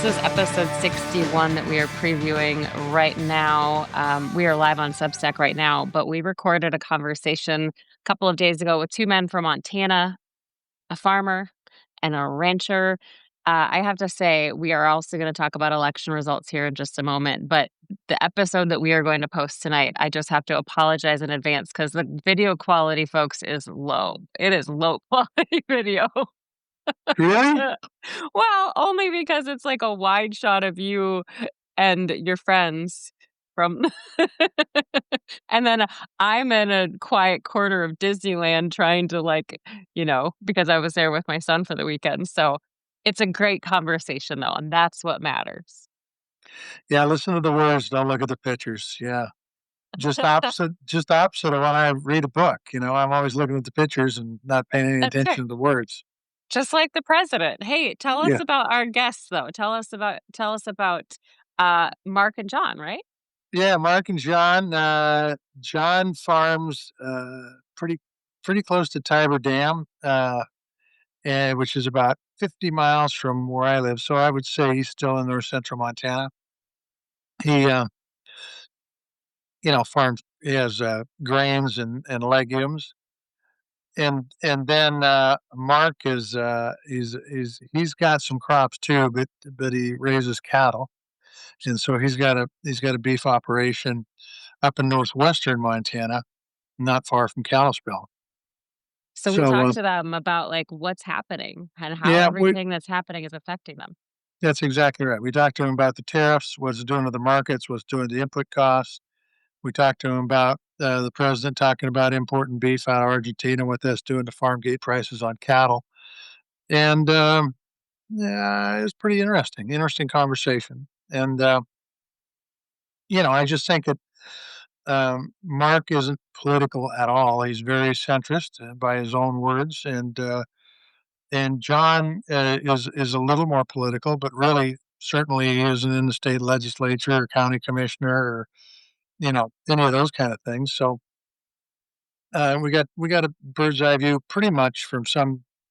This is episode 61 that we are previewing right now. We are live on Substack right now, but we recorded a conversation a couple of days ago with two men from Montana, a farmer and a rancher. I have to say, we are also going to talk about election results here in just a moment. But the episode that we are going to post tonight, I just have to apologize in advance because the video quality, folks, is low. It is low quality video. Really? Well, only because it's like a wide shot of you and your friends from and then I'm in a quiet corner of Disneyland trying to because I was there with my son for the weekend. So it's a great conversation though, and that's what matters. Yeah, listen to the words, don't look at the pictures. Yeah. Just opposite of when I read a book, I'm always looking at the pictures and not paying any That's fair. attention to the words. Just like the president. Hey, tell us Yeah. about our guests though. Tell us about Mark and John, right? Yeah, Mark and John, John farms, pretty close to Tiber Dam, which is about 50 miles from where I live, so I would say he's still in north central Montana. He, farms he has, grains and legumes. And then, Mark he's got some crops too, but he raises cattle, and so he's got a beef operation up in northwestern Montana, not far from Kalispell. So we So, talked to them about like what's happening and how yeah, everything that's happening is affecting them. that's exactly right. We talked to him about the tariffs, what's it doing to the markets, what's doing to the input costs. We talked to him about, the president talking about importing beef out of Argentina, what that's doing to farm gate prices on cattle, and, yeah, it was pretty interesting conversation, and, I just think that, Mark isn't political at all. He's very centrist, by his own words, and John, is a little more political, but really, certainly he isn't in the state legislature or county commissioner or, any of those kind of things. So, we got a bird's eye view pretty much from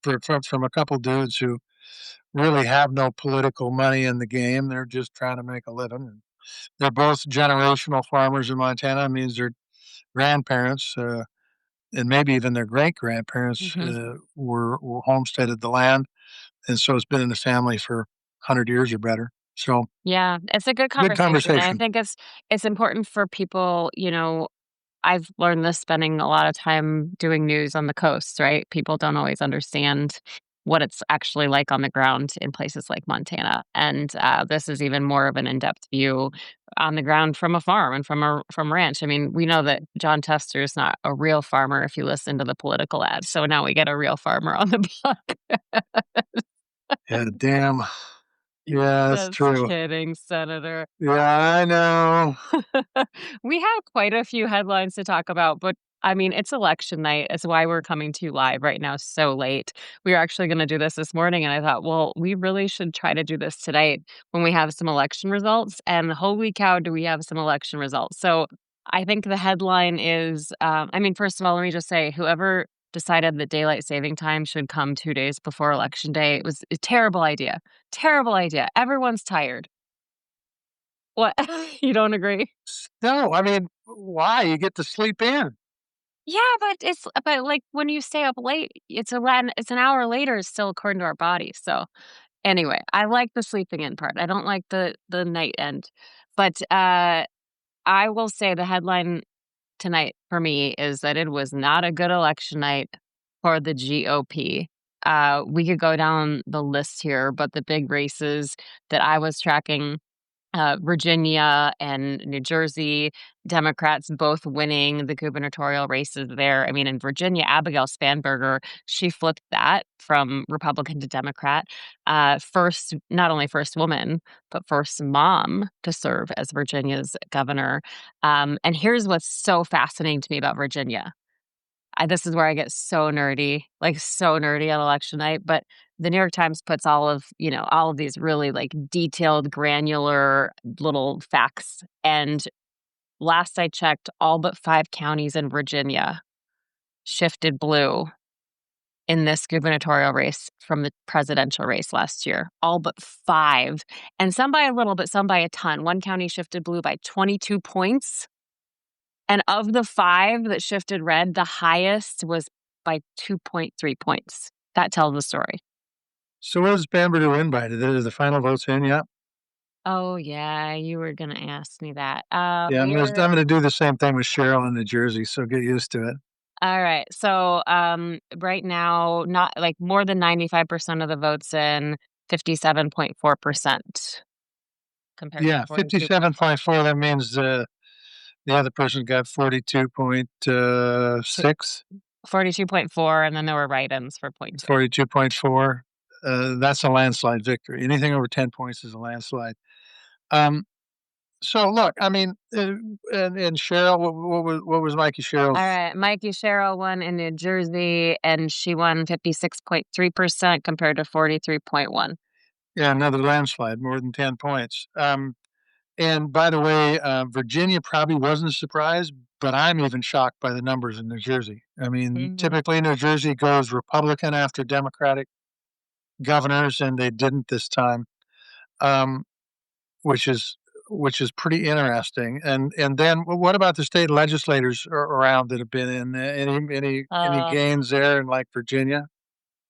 a couple dudes who really have no political money in the game. They're just trying to make a living. And they're both generational farmers in Montana. It means their grandparents, and maybe even their great grandparents, Mhm. were homesteaded the land, and so it's been in the family for 100 years or better. So Yeah, it's a good good conversation. And I conversation. think it's important for people, I've learned this spending a lot of time doing news on the coast, right? People don't always understand what it's actually like on the ground in places like Montana. And this is even more of an in-depth view on the ground from a farm and from a ranch. I mean, we know that John Tester is not a real farmer if you listen to the political ads. So now we get a real farmer on the block. Yeah, damn. Yeah, that's Just true. kidding, Senator. Yeah, I know. We have quite a few headlines to talk about, but I mean, it's election night. It's why we're coming to you live right now so late. We were actually going to do this morning, and I thought, well, we really should try to do this tonight when we have some election results. And holy cow, do we have some election results? So I think the headline is first of all, let me just say, whoever decided that daylight saving time should come 2 days before election day, it was a terrible idea. Terrible idea. Everyone's tired. What? You don't agree? No, I mean, why? You get to sleep in. Yeah, but when you stay up late, it's an hour later still according to our bodies. So anyway, I like the sleeping in part. I don't like the night end. But I will say the headline tonight for me is that it was not a good election night for the GOP. We could go down the list here, but the big races that I was tracking, Virginia and New Jersey, Democrats both winning the gubernatorial races there. I mean, in Virginia, Abigail Spanberger, she flipped that from Republican to Democrat. First, not only first woman, but first mom to serve as Virginia's governor. And here's what's so fascinating to me about Virginia. This is where I get so nerdy, like so nerdy on election night. But the New York Times puts all of these really like detailed, granular little facts. And last I checked, all but 5 counties in Virginia shifted blue in this gubernatorial race from the presidential race last year, all but 5, and some by a little, but some by a ton. One county shifted blue by 22 points, and of the 5 that shifted red, the highest was by 2.3 points. That tells the story. So what does Bamber win by? Is the final votes in yet? Oh, yeah, you were gonna ask me that. Yeah, I'm We're gonna do the same thing with Cheryl in New Jersey, so get used to it. Alright, so, right now, not like, more than 95% of the votes in, 57.4% compared to Yeah, 42.1. 57.4, that means, the other person got 42.6, 42.4, and then there were write-ins for point 2. 42.4. That's a landslide victory. Anything over 10 points is a landslide. Um, so look, I mean, and Cheryl, what was Mikey Cheryl's? Alright, Mikey Sherrill won in New Jersey, and she won 56.3% compared to 43.1. Yeah, another landslide, more than 10 points. And by the way, Virginia probably wasn't a surprise, but I'm even shocked by the numbers in New Jersey. I mean, Mhm. typically New Jersey goes Republican after Democratic governors, and they didn't this time, um, which is which is pretty interesting. And then what about the state legislators around that have been in any Uh, gains there in like Virginia?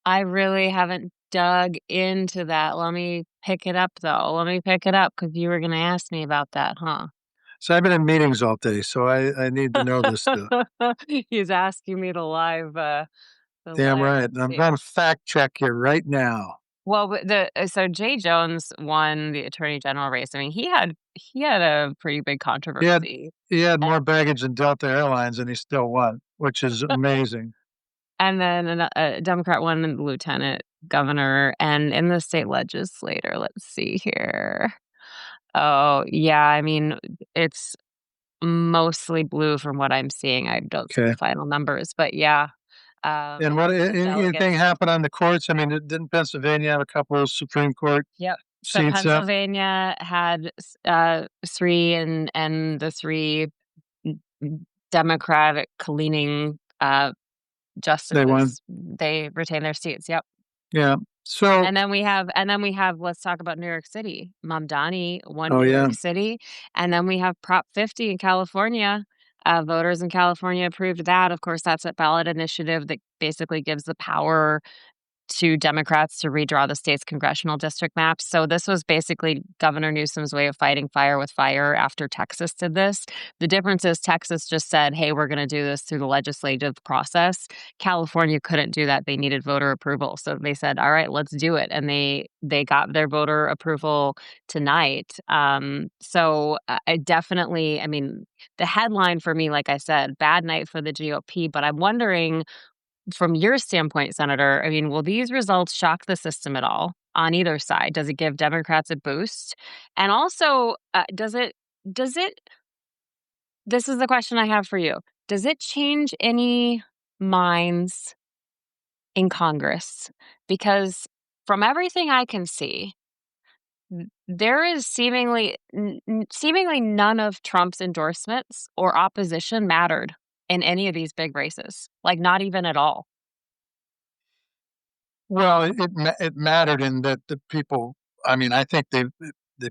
I really haven't dug into that. Let me pick it up, though. Let me pick it up because you were gonna ask me about that, huh? So I've been in meetings all day, so I need to know this stuff. He's asking me to Damn live right. And I'm see. going to fact check you right now. Well, but so Jay Jones won the attorney general race. I mean, he had a pretty big He had controversy. he had A more baggage than Delta Airlines, and he still won, which is amazing. and then a Democrat won the lieutenant governor and in the state legislator. Let's see here. Oh, yeah, I mean, it's mostly blue from what I'm seeing. I don't see the Okay. final numbers, but yeah, And what the anything delegates. happened on the courts? I mean, didn't Pennsylvania have a couple of Supreme Court Yep. So seats up? Pennsylvania had 3 and the 3 Democratic leaning They won. justices, they retain their seats. Yep. Yeah. So, And then we have let's talk about New York City. Mamdani won oh New yeah. York City, and then we have Prop 50 in California. Voters in California approved that. Of course, that's a ballot initiative that basically gives the power to Democrats to redraw the state's congressional district maps. So this was basically Governor Newsom's way of fighting fire with fire after Texas did this. The difference is Texas just said, "Hey, we're going to do this through the legislative process." California couldn't do that. They needed voter approval. So they said, "All right, let's do it." And they got their voter approval tonight. So I definitely, I mean, the headline for me, like I said, bad night for the GOP, but I'm wondering from your standpoint, Senator, I mean, will these results shock the system at all on either side? Does it give Democrats a boost? And also, does it, this is the question I have for you. Does it change any minds in Congress? Because from everything I can see, there is seemingly none of Trump's endorsements or opposition mattered in any of these big races, like not even at all. Well, it mattered in that the people. I mean, I think they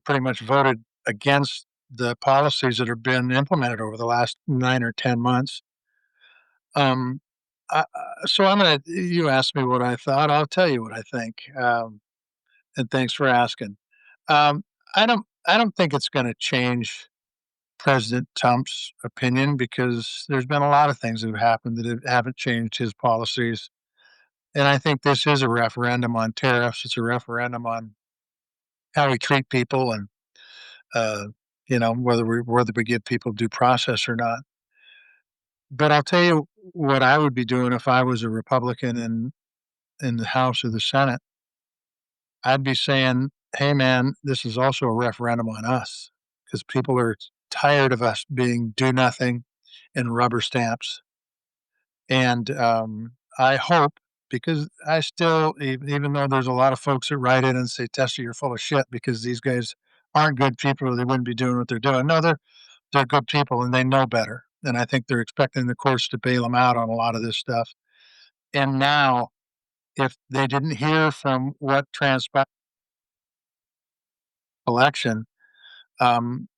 pretty much voted against the policies that have been implemented over the last 9 or 10 months. Um, so I'm gonna. You asked me what I thought. I'll tell you what I think. And thanks for asking. Um, I don't think it's going to change President Trump's opinion because there's been a lot of things that have happened haven't changed his policies. And I think this is a referendum on tariffs. It's a referendum on how we treat people and uh, whether we give people due process or not. But I'll tell you what I would be doing if I was a Republican in the House or the Senate. I'd be saying, "Hey, man, this is also a referendum on us because people are tired of us being do nothing and rubber stamps." And I hope because I still, even though there's a lot of folks that write in and say, "Tester, you're full of shit," because these guys aren't good people or they wouldn't be doing what they're doing. No, they're good people and they know better. And I think they're expecting the courts to bail them out on a lot of this stuff. And now if they didn't hear from what transpired election, um,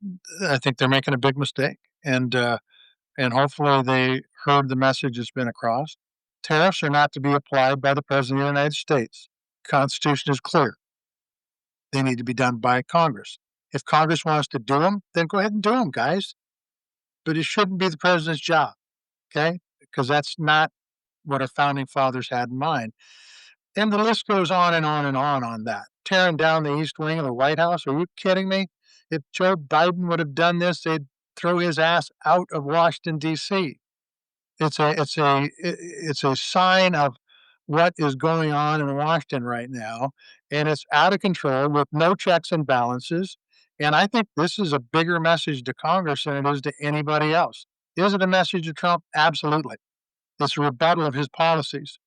I think they're making a big mistake. And hopefully they heard the message that's been across. Tariffs are not to be applied by the President of the United States. Constitution is clear. They need to be done by Congress. If Congress wants to do them, then go ahead and do them, guys. But it shouldn't be the president's job, okay? Because that's not what our founding fathers had in mind. And the list goes on and on and on that. Tearing down the East Wing of the White House. Are you kidding me? If Joe Biden would have done this, they'd throw his ass out of Washington, D.C. It's a sign of what is going on in Washington right now, and it's out of control with no checks and balances. And I think this is a bigger message to Congress than it is to anybody else. Is it a message to Trump? Absolutely. It's a rebuttal of his policies.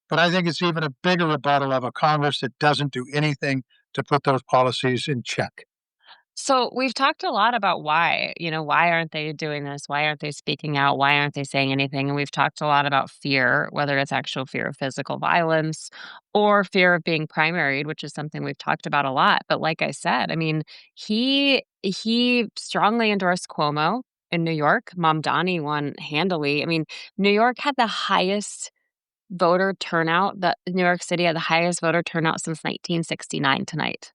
But I think it's even a bigger rebuttal of a Congress that doesn't do anything to put those policies in check. So we've talked a lot about why, why aren't they doing this? Why aren't they speaking out? Why aren't they saying anything? And we've talked a lot about fear, whether it's actual fear of physical violence or fear of being primaried, which is something we've talked about a lot. But like I said, I mean, he strongly endorsed Cuomo in New York. Mamdani won handily. I mean, New York had the highest voter turnout. The New York City had the highest voter turnout since 1969 tonight.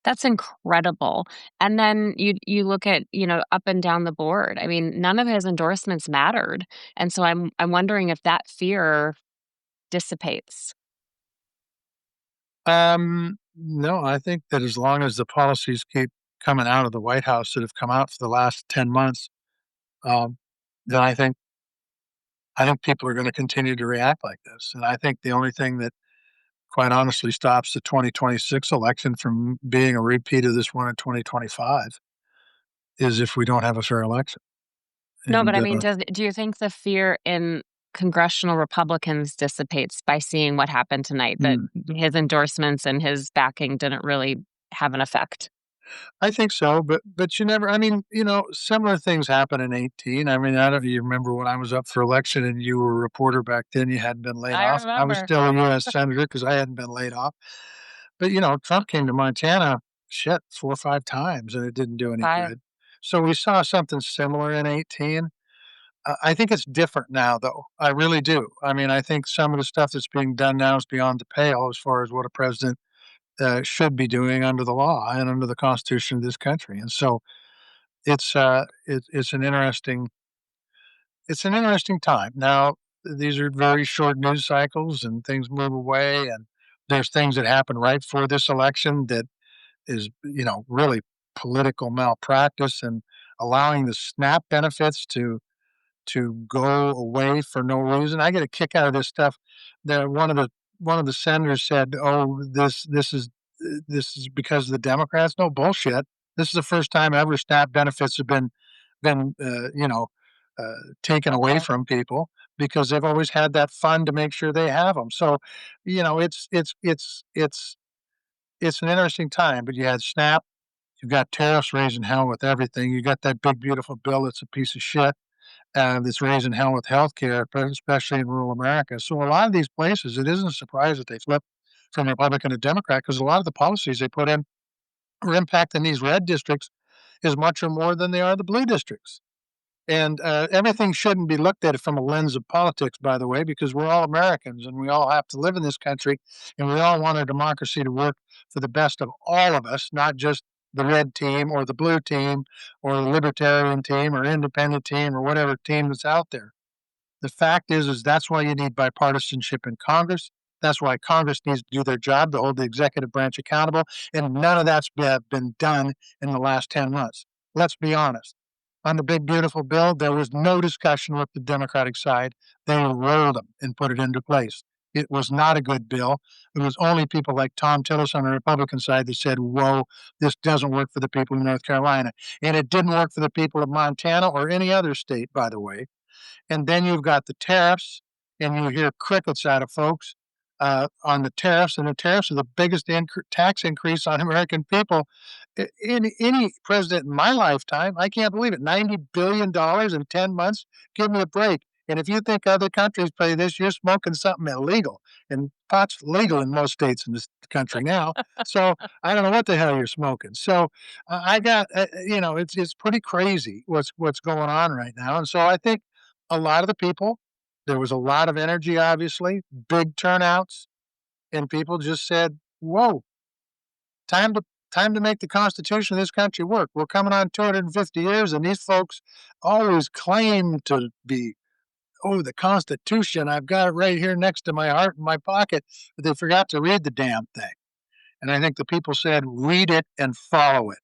That's incredible. And then you look at, up and down the board. I mean, none of his endorsements mattered. And so I'm wondering if that fear dissipates. No, I think that as long as the policies keep coming out of the White House that have come out for the last 10 months, um, then I think people are going to continue to react like this. And I think the only thing that quite honestly stops the 2026 election from being a repeat of this one in 2025 is if we don't have a fair election. No, but And I mean, do you think the fear in congressional Republicans dissipates by seeing what happened tonight, that mm, his endorsements and his backing didn't really have an effect? I think so, but you never. I mean, similar things happen in 18. I mean, I don't. You remember when I was up for election and you were a reporter back then? You hadn't been laid I off. I was remember. still a U.S. senator because I hadn't been laid off. But Trump came to Montana, shit, 4 or 5 times, and it didn't do any 5. good. So we saw something similar in 18. I think it's different now, though. I really do. I mean, I think some of the stuff that's being done now is beyond the pale as far as what a president should be doing under the law and under the Constitution of this country. And so it's an interesting time. Now, these are very short news cycles, and things move away, and there's things that happen right before this election that is, really political malpractice and allowing the SNAP benefits to go away for no reason. I get a kick out of this stuff. That one of the senators said, "Oh, this is because of the Democrats." No bullshit. This is the first time ever SNAP benefits have been taken away from people because they've always had that fund to make sure they have them. So, it's an interesting time. But you had SNAP, you've got tariffs raising hell with everything. You got that big beautiful bill that's a piece of shit that's raising hell with healthcare, especially in rural America. So a lot of these places, it isn't a surprise that they flip from Republican to Democrat because a lot of the policies they put in are impacting these red districts as much or more than they are the blue districts. And everything shouldn't be looked at from a lens of politics, by the way, because we're all Americans and we all have to live in this country and we all want our democracy to work for the best of all of us, not just the red team or the blue team or the libertarian team or independent team or whatever team that's out there. The fact is that's why you need bipartisanship in Congress. That's why Congress needs to do their job to hold the executive branch accountable. And none of that's been done in the last 10 months. Let's be honest. On the big, beautiful bill, there was no discussion with the Democratic side. They rolled them and put it into place. It was not a good bill. It was only people like Tom Tillis on the Republican side that said, whoa, this doesn't work for the people of North Carolina. And it didn't work for the people of Montana or any other state, by the way. And then you've got the tariffs, and you hear crickets out of folks on the tariffs. And the tariffs are the biggest tax increase on American people in any president in my lifetime. I can't believe it. $90 billion in 10 months? Give me a break. And if you think other countries play this, you're smoking something illegal. And pot's legal in most states in this country now. So I don't know what the hell you're smoking. So I got, it's pretty crazy what's going on right now. And so I think a lot of the people, there was a lot of energy, obviously, big turnouts, and people just said, "Whoa, time to time to make the Constitution of this country work. We're coming on 250 years, and these folks always claim to be, oh, the Constitution. I've got it right here next to my heart in my pocket, but they forgot to read the damn thing." And I think the people said, "Read it and follow it."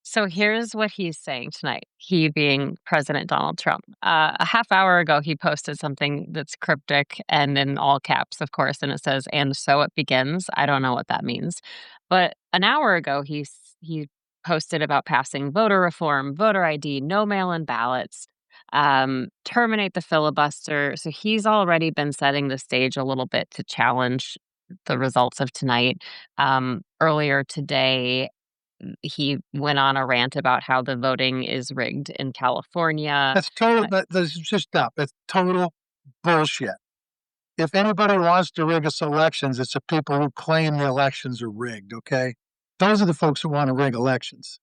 So here's what he's saying tonight, he being President Donald Trump. A half hour ago, he posted something that's cryptic and in all caps, of course, and it says, "And so it begins." I don't know what that means. But an hour ago, he posted about passing voter reform, voter ID, no mail in ballots, terminate the filibuster. So he's already been setting the stage a little bit to challenge the results of tonight. Earlier today, he went on a rant about how the voting is rigged in California. That's total. Uh, That's just stop. That's total bullshit. If anybody wants to rig us elections, it's the people who claim the elections are rigged. Okay, those are the folks who want to rig elections.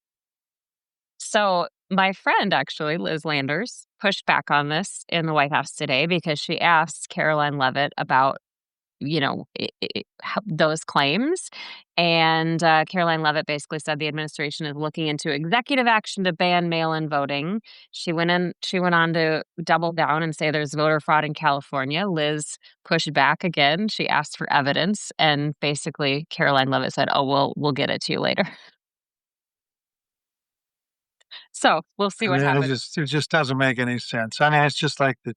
so my friend, actually, Liz Landers, pushed back on this in the White House today because she asked Caroline Levitt about those claims. And Caroline Levitt basically said the administration is looking into executive action to ban mail-in voting. She went on to double down and say there's voter fraud in California. Liz pushed back again. She asked for evidence, and basically Caroline Levitt said, "Oh, we'll get it to you later." So we'll see I what mean, happens. it just doesn't make any sense. I mean, it's just like the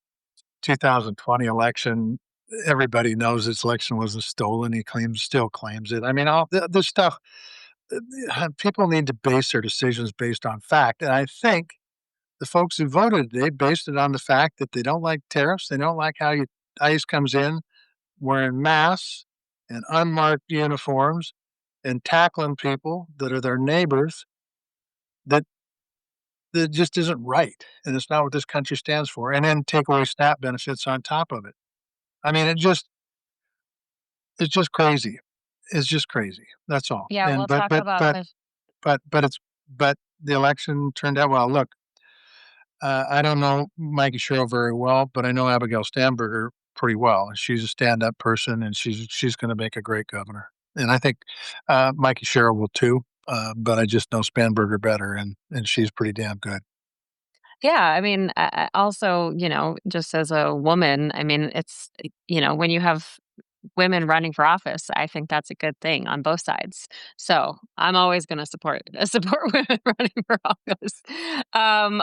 2020 election. Everybody knows this election wasn't stolen. He still claims it. I mean, all this stuff. People need to base their decisions based on fact, and I think the folks who voted today based it on the fact that they don't like tariffs. They don't like how ICE comes in wearing masks and unmarked uniforms and tackling people that are their neighbors. That just isn't right, and it's not what this country stands for. And then take away SNAP benefits on top of it. I mean, it's just crazy. It's just crazy. That's all. Yeah, And we'll talk about the but the election turned out well. Look, I don't know Mikey Sherrill very well, but I know Abigail Stamberger pretty well. She's a stand-up person, and she's going to make a great governor. And I think Mikey Sherrill will too. But I just know Spanberger better, and she's pretty damn good. Yeah, I mean, also, just as a woman, I mean, when you have women running for office, I think that's a good thing on both sides. So I'm always going to support women running for office.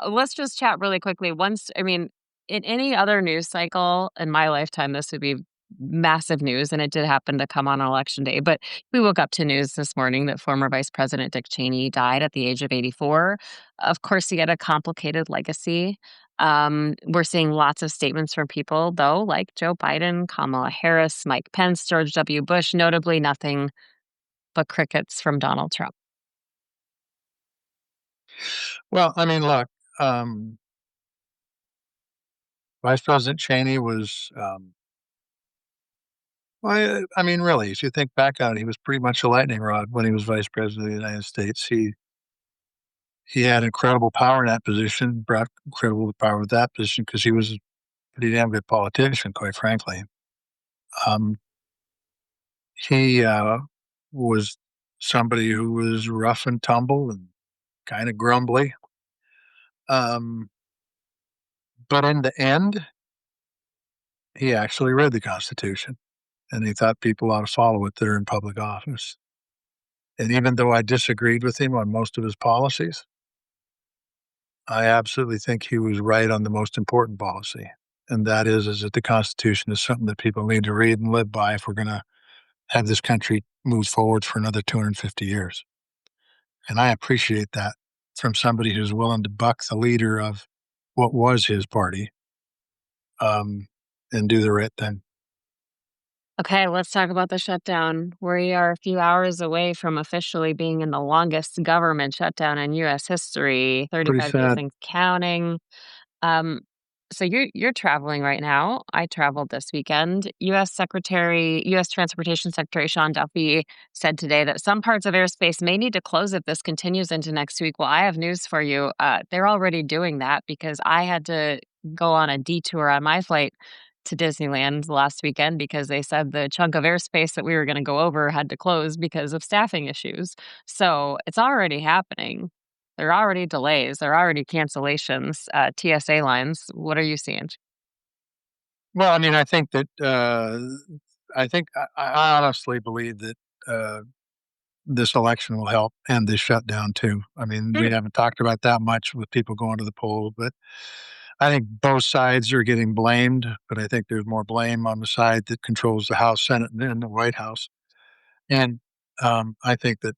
Let's just chat really quickly. I mean, in any other news cycle in my lifetime, this would be massive news, and it did happen to come on election day. But we woke up to news this morning that former Vice President Dick Cheney died at the age of 84. Of course, he had a complicated legacy. We're seeing lots of statements from people, though, like Joe Biden, Kamala Harris, Mike Pence, George W. Bush, notably nothing but crickets from Donald Trump. Well, I mean, look, Vice President Cheney was, well, I mean, really, if you think back on it, he was pretty much a lightning rod when he was Vice President of the United States. He had incredible power in that position, brought incredible power with that position because he was a pretty damn good politician, quite frankly. Um, he was somebody who was rough and tumble and kind of grumbly. Um, but in the end, he actually read the Constitution, and he thought people ought to follow it that are in public office. And even though I disagreed with him on most of his policies, I absolutely think he was right on the most important policy, and that is that the Constitution is something that people need to read and live by if we're gonna have this country move forward for another 250 years. And I appreciate that from somebody who's willing to buck the leader of what was his party, um, and do the right thing. Okay, let's talk about the shutdown. We are a few hours away from officially being in the longest government shutdown in U.S. history, Pretty 35 days sad. and counting. Um, So you're traveling right now. I traveled this weekend. U.S. Transportation Secretary Sean Duffy said today that some parts of airspace may need to close if this continues into next week. Well, I have news for you. They're already doing that because I had to go on a detour on my flight to Disneyland last weekend because they said the chunk of airspace that we were going to go over had to close because of staffing issues. So it's already happening. There are already delays, there are already cancellations, TSA lines. What are you seeing? Well, I mean, I honestly believe that, uh, this election will help end this shutdown too. I mean, we Mm. haven't talked about that much with people going to the polls, but I think both sides are getting blamed, but I think there's more blame on the side that controls the House, Senate, and the White House. And, I think that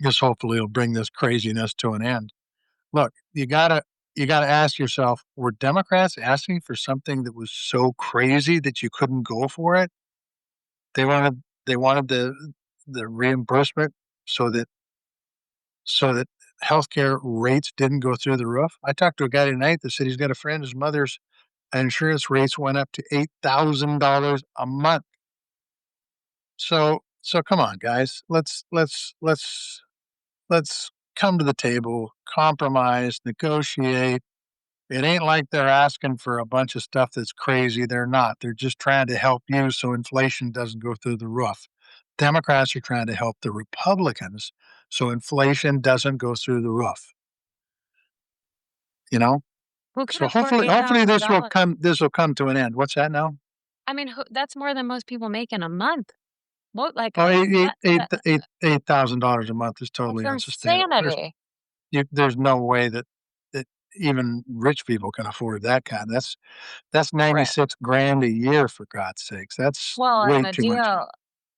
this hopefully will bring this craziness to an end. Look, you gotta ask yourself, were Democrats asking for something that was so crazy that you couldn't go for it? They wanted the reimbursement so that healthcare rates didn't go through the roof. I talked to a guy tonight that said he's got a friend, his mother's insurance rates went up to $8,000 a month. So come on, guys. Let's come to the table, compromise, negotiate. It ain't like they're asking for a bunch of stuff that's crazy. They're not. They're just trying to help you so inflation doesn't go through the roof. Democrats are trying to help the Republicans so inflation doesn't go through the roof, you know? Who could So afford hopefully $8,000? this will come to an end. What's that now? I mean, who that's more than most people make in a month. What, like, Oh, that $8,000 a month is that's totally unsustainable. insanity. There's no way that even rich people can afford that kind. That's Right. 96 grand a year for God's sakes. That's Well, and way too much.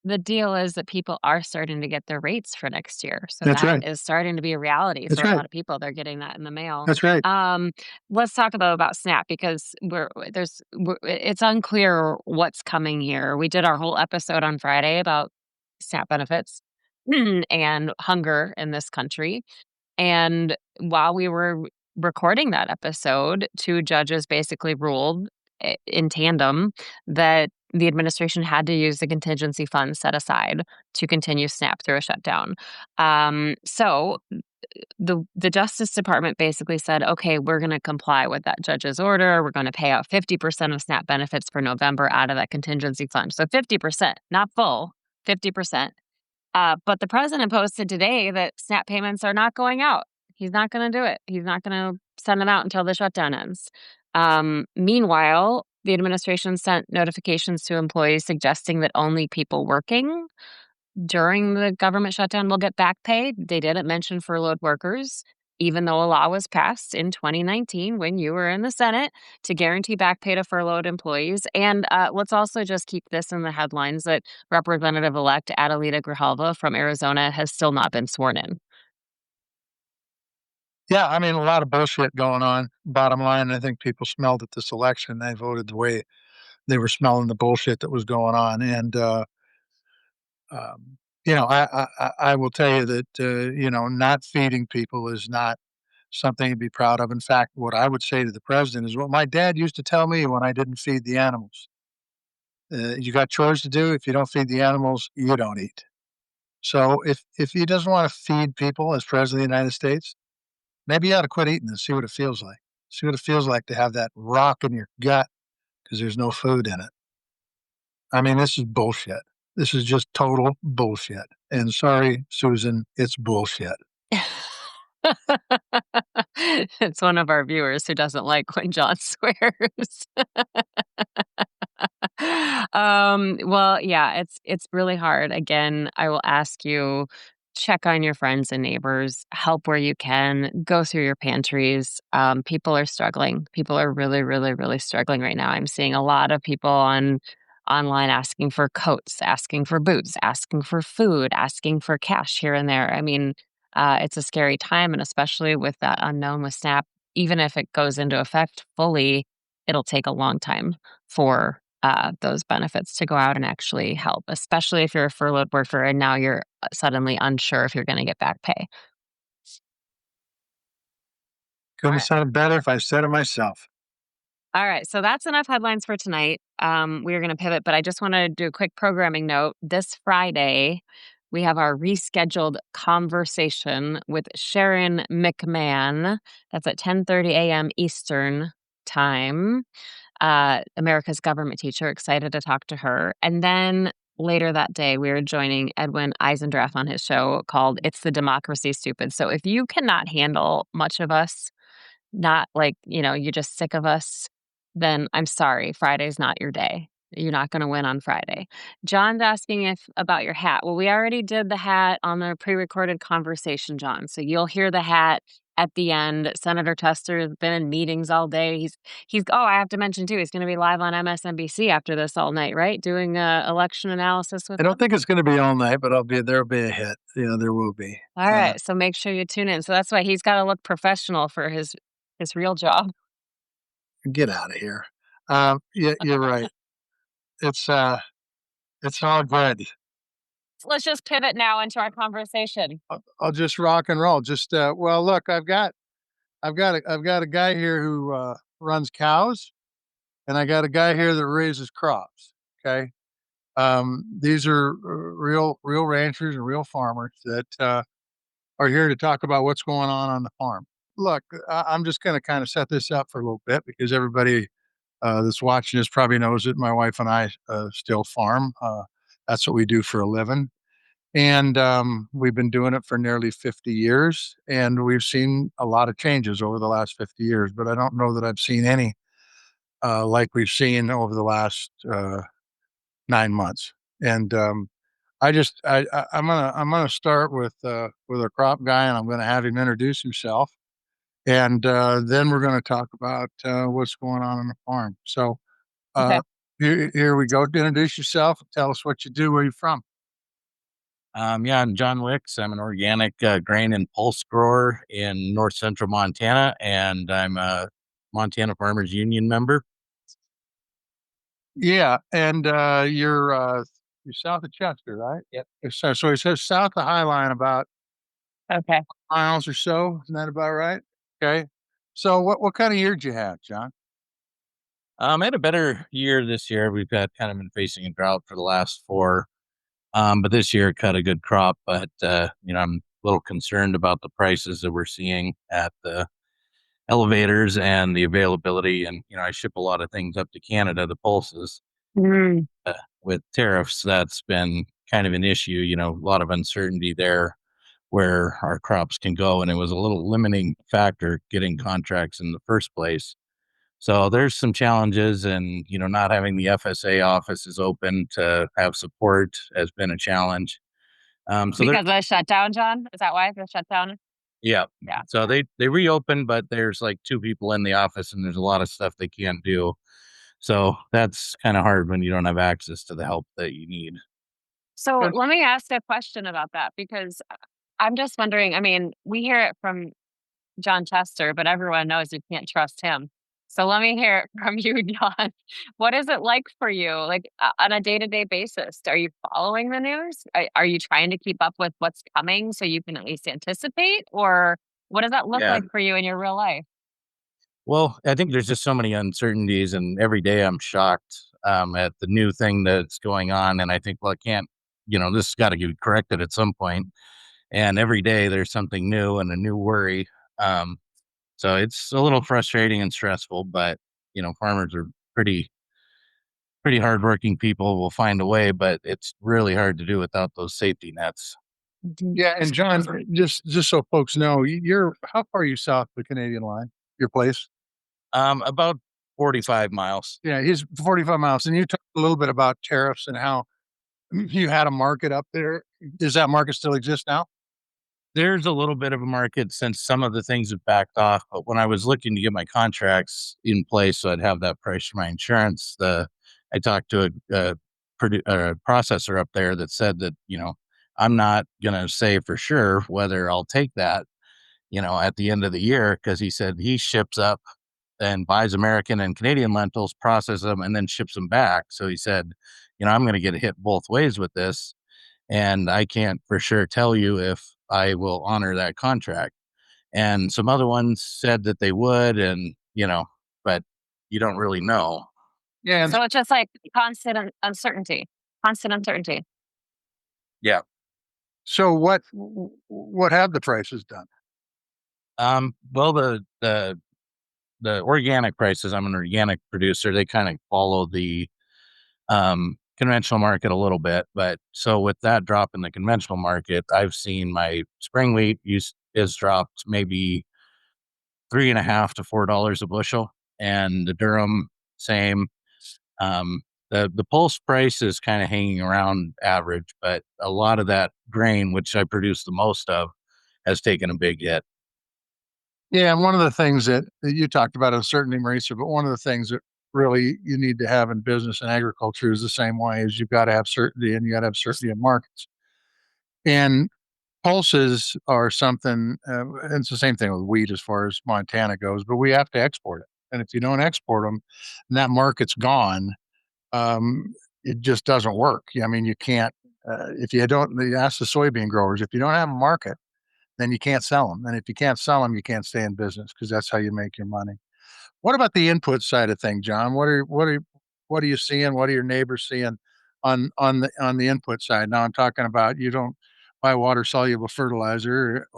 the deal is that people are starting to get their rates for next year, so That's that right. is starting to be a reality That's for a right. lot of people. They're getting that in the mail. That's right. Um, let's talk about SNAP because it's unclear what's coming here. We did our whole episode on Friday about SNAP benefits and hunger in this country. And while we were recording that episode, 2 judges basically ruled in tandem that the administration had to use the contingency fund set aside to continue SNAP through a shutdown. So the Justice Department basically said, okay, we're going to comply with that judge's order. We're going to pay out 50% of SNAP benefits for November out of that contingency fund. So 50%, not full, 50%. But the president posted today that SNAP payments are not going out. He's not going to do it. He's not going to send them out until the shutdown ends. Meanwhile, the administration sent notifications to employees suggesting that only people working during the government shutdown will get back pay. They didn't mention furloughed workers, even though a law was passed in 2019 when you were in the Senate to guarantee back pay to furloughed employees. And let's also just keep this in the headlines that Representative elect Adelita Grijalva from Arizona has still not been sworn in. Yeah, I mean, a lot of bullshit going on. Bottom line, I think people smelled at this election. They voted the way they were smelling the bullshit that was going on. And, um, I will tell you that, not feeding people is not something to be proud of. In fact, what I would say to the president is what my dad used to tell me when I didn't feed the animals. You got chores to do. If you don't feed the animals, you don't eat. So if he doesn't want to feed people as president of the United States, maybe you ought to quit eating and see what it feels like. See what it feels like to have that rock in your gut because there's no food in it. I mean, this is bullshit. This is just total bullshit. And sorry, Susan, it's bullshit. It's one of our viewers who doesn't like when John swears. Well, yeah, it's really hard. Again, I will ask you, check on your friends and neighbors, help where you can, go through your pantries. People are struggling. People are really, really, really struggling right now. I'm seeing a lot of people online asking for coats, asking for boots, asking for food, asking for cash here and there. I mean, it's a scary time, and especially with that unknown with SNAP, even if it goes into effect fully, it'll take a long time for those benefits to go out and actually help, especially if you're a furloughed worker and now you're suddenly unsure if you're going to get back pay. Couldn't All have right. said it better if I said it myself. All right, so that's enough headlines for tonight. We are going to pivot, but I just want to do a quick programming note. This Friday, we have our rescheduled conversation with Sharon McMahon. That's at 10:30 a.m. Eastern time. America's government teacher. Excited to talk to her. And then later that day, we are joining Edwin Eisendrath on his show called "It's the Democracy Stupid." So if you cannot handle much of us, not like, you're just sick of us, then I'm sorry, Friday's not your day. You're not gonna win on Friday. John's asking if about your hat. Well, we already did the hat on the pre-recorded conversation, John, so you'll hear the hat at the end. Senator Tester has been in meetings all day. He's oh, I have to mention too, he's gonna be live on MSNBC after this all night, right? Doing, election analysis with I don't them? think it's gonna be all night, but there'll be a hit. Yeah, there will be. Alright, so make sure you tune in. So that's why he's gotta look professional for his real job. Get out of here. Yeah, you're right. It's, uh, it's all good. Let's just pivot now into our conversation. I'll just rock and roll. Well, look, I've got a guy here who, runs cows, and I got a guy here that raises crops, okay? These are, real ranchers and real farmers that, are here to talk about what's going on the farm. Look, I'm just gonna kinda set this up for a little bit because everybody, that's watching this probably knows that my wife and I, still farm. That's what we do for a living. And we've been doing it for nearly 50 years, and we've seen a lot of changes over the last 50 years. But I don't know that I've seen any like we've seen over the last 9 months. And I'm gonna start with a crop guy, and I'm gonna have him introduce himself, and then we're gonna talk about what's going on the farm. So Okay. uh, here we go. Introduce yourself. Tell us what you do. Where you from? Yeah, I'm John Wicks. I'm an organic grain and pulse grower in north central Montana, and I'm a Montana Farmers Union member. Yeah, and you're south of Chester, right? Yep. So he says south of Highline about Okay. miles or so. Isn't that about right? Okay. So what kind of year did you have, John? I had a better year this year. We've got kind of been facing a drought for the last four, but this year cut a good crop. But I'm a little concerned about the prices that we're seeing at the elevators and the availability. And I ship a lot of things up to Canada, the pulses. Mm. With tariffs, that's been kind of an issue. A lot of uncertainty there where our crops can go, and it was a little limiting factor getting contracts in the first place. So there's some challenges, and not having the FSA offices open to have support has been a challenge. So there, Because of the shutdown, John? Is that why the shutdown? yeah. Yeah. So they reopened, but there's like two people in the office, and there's a lot of stuff they can't do. So that's kind of hard when you don't have access to the help that you need. So Good. let me ask a question about that because I'm just wondering. I mean, we hear it from John Chester, but everyone knows you can't trust him. So let me hear it from you, John. What is it like for you, like on a day to day basis? Are you following the news? Are you trying to keep up with what's coming so you can at least anticipate? Or what does that look Yeah. like for you in your real life? Well, I think there's just so many uncertainties, and every day I'm shocked at the new thing that's going on. And I think, well, it can't, this has got to get corrected at some point. And every day there's something new and a new worry. Um, so it's a little frustrating and stressful, but farmers are pretty hardworking people. Will find a way, but it's really hard to do without those safety nets. Mhm. Yeah, and John, just so folks know, you're how far are you south of the Canadian line? Your place? About 45 miles. Yeah, he's 45 miles. And you talked a little bit about tariffs and how you had a market up there. Does that market still exist now? There's a little bit of a market since some of the things have backed off, but when I was looking to get my contracts in place so I'd have that price for my insurance, I talked to a processor up there that said that, I'm not going to say for sure whether I'll take that, at the end of the year, because he said he ships up and buys American and Canadian lentils, processes them, and then ships them back. So he said, I'm going to get hit both ways with this, and I can't for sure tell you if I will honor that contract. And some other ones said that they would, and but you don't really know. Yeah, and So it's just like uncertainty, constant uncertainty. Yeah. so what have the prices done? Well, the organic prices, I'm an organic producer, they kind of follow the conventional market a little bit. But so with that drop in the conventional market, I've seen my spring wheat is dropped maybe 3.5 to $4 a bushel, and the durum same. Um, the pulse price is kind of hanging around average, but a lot of that grain, which I produce the most of, has taken a big hit. Yeah, and one of the things that you talked about uncertainty, Marisa, but one of the things that really you need to have in business and agriculture is the same way as you've got to have certainty and you got to have certainty in markets. And pulses are something, and it's the same thing with wheat as far as Montana goes, but we have to export it. And if you don't export them and that market's gone, um, it just doesn't work. I mean, you can't, if you don't, they ask the soybean growers, if you don't have a market, then you can't sell them. And if you can't sell them, you can't stay in business because that's how you make your money. What about the input side of things, John? What are you seeing? What are your neighbors seeing on the input side? Now I'm talking about you don't buy water soluble fertilizer,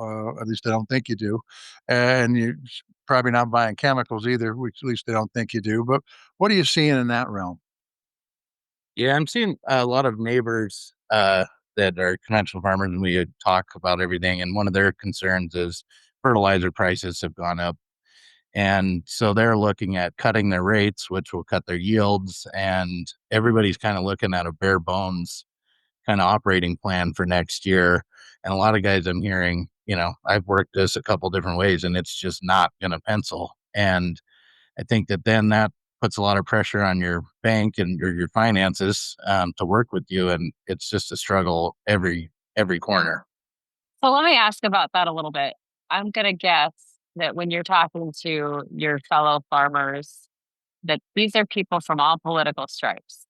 at least I don't think you do, and you probably not buying chemicals either, which at least I don't think you do. But what are you seeing in that realm? Yeah, I'm seeing a lot of neighbors that are conventional farmers, and we talk about everything. And one of their concerns is fertilizer prices have gone up. And so they're looking at cutting their rates, which will cut their yields. And everybody's kind of looking at a bare bones kind of operating plan for next year. And a lot of guys I'm hearing, I've worked this a couple different ways and it's just not going to pencil. And I think that then that puts a lot of pressure on your bank and your finances to work with you. And it's just a struggle every corner. So let me ask about that a little bit. I'm gonna guess that when you're talking to your fellow farmers, that these are people from all political stripes.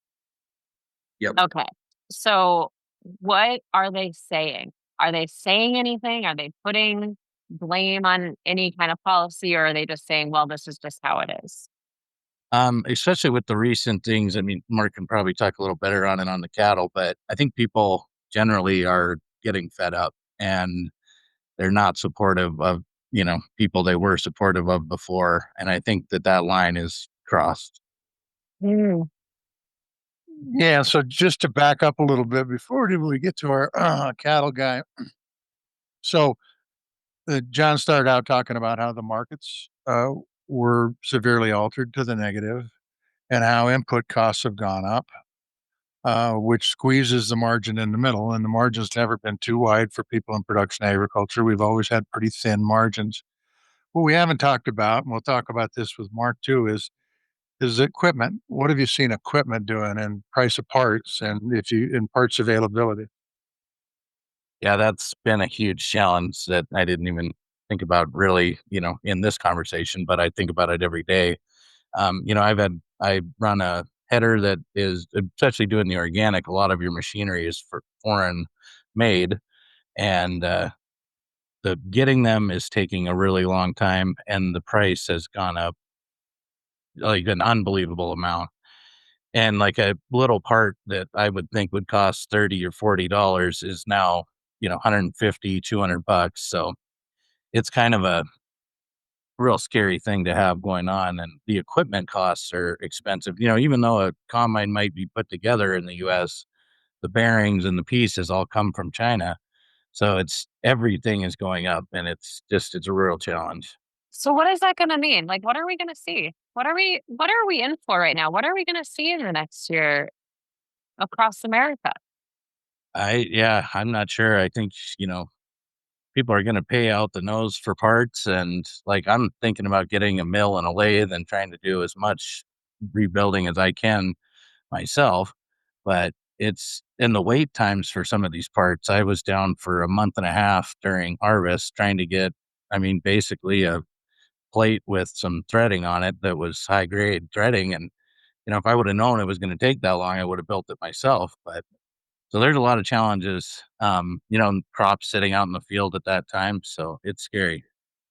Yep. Okay. So what are they saying? Are they saying anything? Are they putting blame on any kind of policy, or are they just saying, well, this is just how it is? Especially with the recent things. I mean, Mark can probably talk a little better on it on the cattle, but I think people generally are getting fed up and they're not supportive of, people they were supportive of before. And I think that that line is crossed. Mm. Yeah, so just to back up a little bit before we get to our cattle guy. So John started out talking about how the markets were severely altered to the negative and how input costs have gone up, which squeezes the margin in the middle. And the margin's never been too wide for people in production agriculture. We've always had pretty thin margins. What we haven't talked about, and we'll talk about this with Mark too, is equipment. What have you seen equipment doing and price of parts and if you in parts availability? Yeah, that's been a huge challenge that I didn't even think about really, in this conversation, but I think about it every day. I run a header that is especially doing the organic. A lot of your machinery is for foreign made, and the getting them is taking a really long time, and the price has gone up like an unbelievable amount. And like a little part that I would think would cost 30 or $40 is now, 150, $200. So it's kind of a real scary thing to have going on. And the equipment costs are expensive. Even though a combine might be put together in the US, the bearings and the pieces all come from China. So it's everything is going up and it's a real challenge. So what is that gonna mean? Like, what are we gonna see? What are we in for right now? What are we gonna see in the next year across America? I'm not sure. I think, people are gonna pay out the nose for parts, and, like, I'm thinking about getting a mill and a lathe and trying to do as much rebuilding as I can myself, but it's in the wait times for some of these parts. I was down for a month and a half during harvest trying to get, I mean, basically a plate with some threading on it that was high grade threading, and, if I woulda known it was gonna take that long, I would have built it myself, but so there's a lot of challenges, crops sitting out in the field at that time, so it's scary.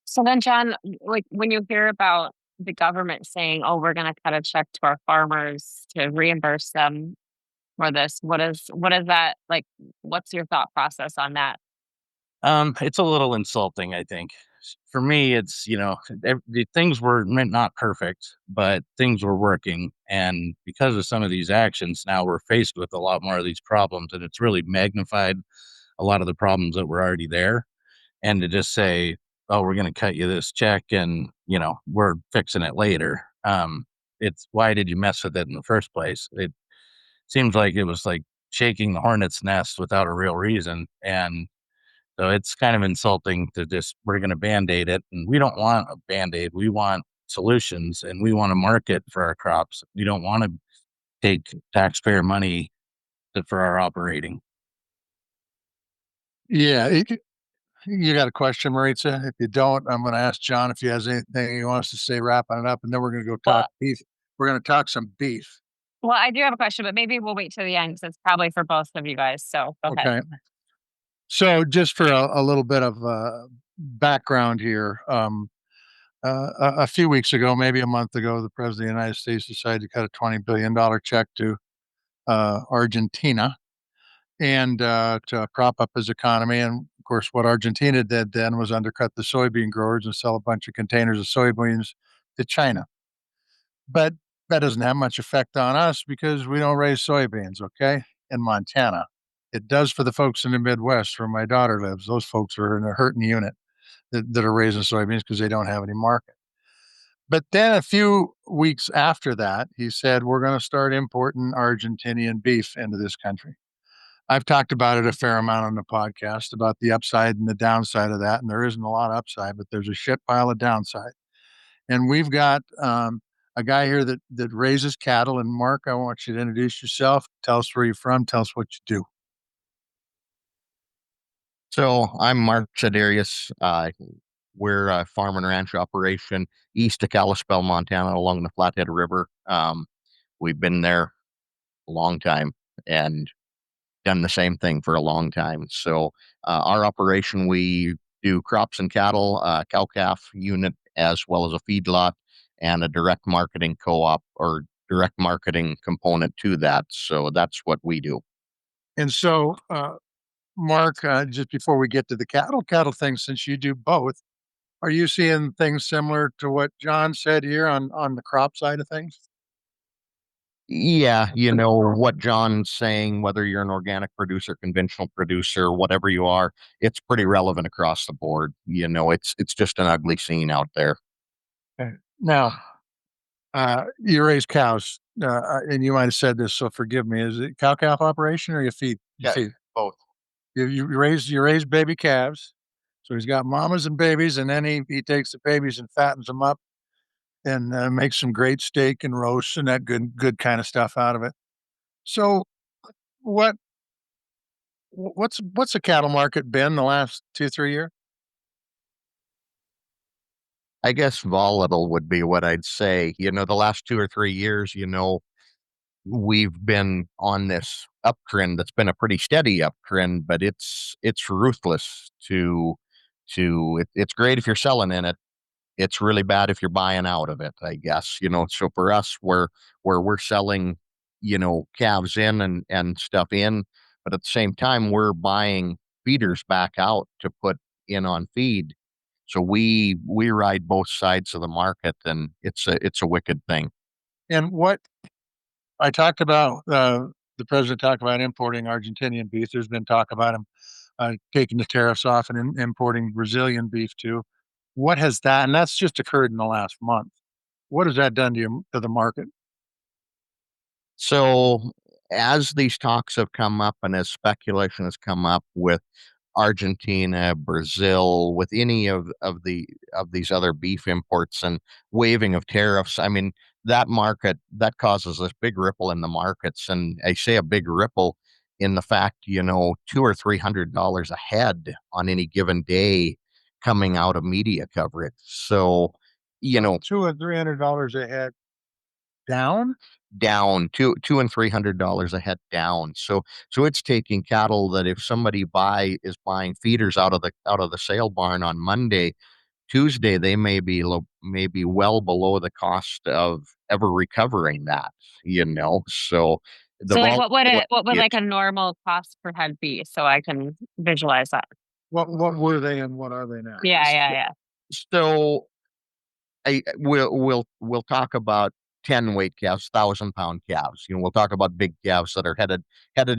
So then, John, like when you hear about the government saying, "Oh, we're gonna cut a check to our farmers to reimburse them for this." What is that like? What's your thought process on that? It's a little insulting, I think. For me, it's, the things were not perfect, but things were working. And because of some of these actions, now we're faced with a lot more of these problems, and it's really magnified a lot of the problems that were already there. And to just say, "Oh, we're going to cut you this check, and we're fixing it later." It's, why did you mess with it in the first place? It seems like it was like shaking the hornet's nest without a real reason, and so it's kind of insulting to just, we're going to band-aid it, and we don't want a band-aid. We want solutions, and we want to market for our crops. We don't want to take taxpayer money for our operating. Yeah, you got a question, Maritza? If you don't, I'm going to ask John if he has anything he wants to say, wrapping it up, and then we're going to go talk Well, beef. We're going to talk some beef. well, I do have a question, but maybe we'll wait till the end 'cause it's probably for both of you guys. So go ahead. Okay. So, just for a little bit of background here, a few weeks ago, maybe a month ago, the president of the United States decided to cut a $20 billion check to Argentina and to prop up his economy. And of course, what Argentina did then was undercut the soybean growers and sell a bunch of containers of soybeans to China. But that doesn't have much effect on us because we don't raise soybeans, okay, in Montana. It does for the folks in the Midwest where my daughter lives. Those folks are in a hurting unit that are raising soybeans because they don't have any market. But then a few weeks after that, he said, we're going to start importing Argentinian beef into this country. I've talked about it a fair amount on the podcast about the upside and the downside of that. And there isn't a lot of upside, but there's a shit pile of downside. And we've got a guy here that raises cattle. And Mark, I want you to introduce yourself. Tell us where you're from. Tell us what you do. So I'm Mark Sedarius. We're a farm and ranch operation east of Kalispell, Montana, along the Flathead River. We've been there a long time and done the same thing for a long time. So our operation, we do crops and cattle, cow-calf unit, as well as a feedlot and a direct marketing co-op or direct marketing component to that. So that's what we do. And so, Mark, just before we get to the cattle thing, since you do both, are you seeing things similar to what John said here on the crop side of things? Yeah, what John's saying, whether you're an organic producer, conventional producer, whatever you are, it's pretty relevant across the board. It's just an ugly scene out there. Okay. Now, you raise cows, and you might have said this, so forgive me. Is it cow-calf operation or you feed? You Yeah, feed. both. You raise baby calves. So he's got mamas and babies, and then he takes the babies and fattens them up and makes some great steak and roasts and that good kind of stuff out of it. So what what's the cattle market been the last 2-3 years? I guess volatile would be what I'd say. The last 2 or 3 years, we've been on this uptrend that's been a pretty steady uptrend, but it's ruthless it's great if you're selling in it. It's really bad if you're buying out of it, I guess. So for us, where we're selling, calves in and stuff in, but at the same time we're buying feeders back out to put in on feed. So we ride both sides of the market, and it's a wicked thing. And what I talked about, the president talked about importing Argentinian beef. There's been talk about him taking the tariffs off and importing Brazilian beef too. What has that? And that's just occurred in the last month. What has that done to the market? So as these talks have come up and as speculation has come up with Argentina, Brazil, with any of these other beef imports and waiving of tariffs, I mean, that market that causes this big ripple in the markets. And I say a big ripple in the fact, $200 or $300 a head on any given day coming out of media coverage. So, you know, $200 or $300 a head down. down two and $300 a head down. So it's taking cattle that if somebody is buying feeders out of the sale barn on Monday, Tuesday they may be well below the cost of ever recovering that, So the So, like, volatility, what would, like, a normal cost per head be so I can visualize that? What were they and what are they now? Yeah, yeah, yeah. so we'll talk about 10 weight calves, 1,000 pound calves. We'll talk about big calves that are headed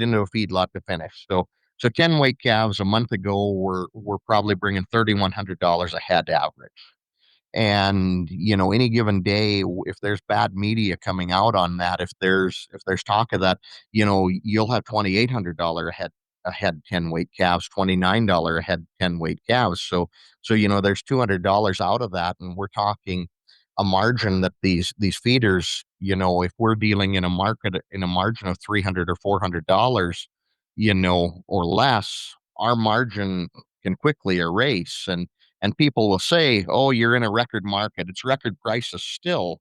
into a feedlot to finish. So 10 weight calves a month ago were probably bringing $3,100 a head average. And any given day, if there's bad media coming out on that, if there's talk of that, you'll have $2,800 a head 10 weight calves, $29 a head 10 weight calves. So there's $200 out of that, and we're talking a margin that these feeders, if we're dealing in a market in a margin of $300 or $400, or less, our margin can quickly erase. And people will say, "Oh, you're in a record market. It's record prices still,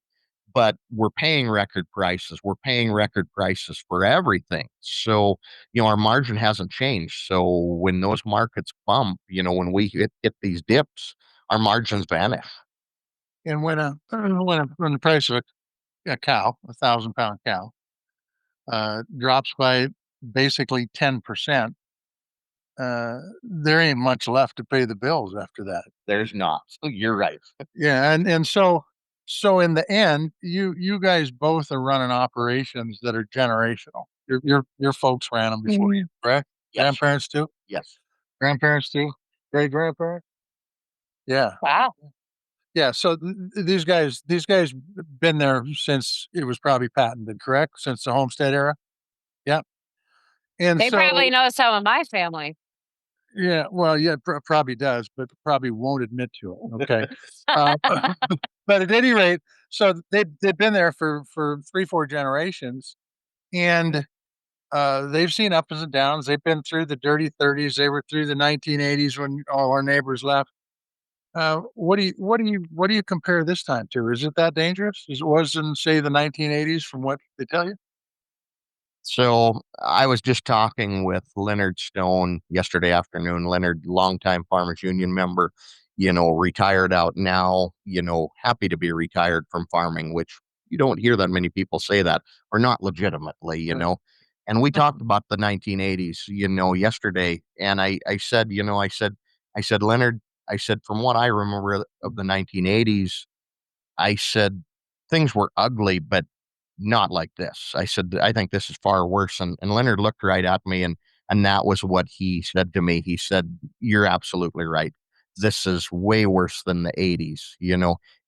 but we're paying record prices. We're paying record prices for everything." So, our margin hasn't changed. So when those markets bump, when we hit these dips, our margins vanish. And when the price of a cow, 1,000-pound cow, drops by basically 10%, there ain't much left to pay the bills after that. There's not. So you're right. Yeah, and so in the end, you guys both are running operations that are generational. Your folks ran them before you, correct? Yes. Grandparents too? Yes. Grandparents too? Great-grandparents? Yeah. Wow. Yeah, so these guys been there since it was probably patented, correct? Since the Homestead era? Yeah, and They probably so know some of my family. yeah, well, yeah, probably does, but probably won't admit to it, okay? Uh, but at any rate, so they've been there for 3, 4 generations, and, they've seen ups and downs. They've been through the dirty '30s. They were through the 1980s when all our neighbors left. What do you compare this time to? Is it that dangerous as it was in, say, the 1980s from what they tell you? So I was just talking with Leonard Stone yesterday afternoon. Leonard, longtime Farmers Union member, retired out now, happy to be retired from farming, which you don't hear that many people say that, or not legitimately, Right. And we talked about the 1980s, yesterday. And I said, I said, Leonard, I said, from what I remember of the 1980s, I said, things were ugly, but not like this. I said, I think this is far worse. And Leonard looked right at me, and that was what he said to me. He said, "You're absolutely right. This is way worse than the 80s."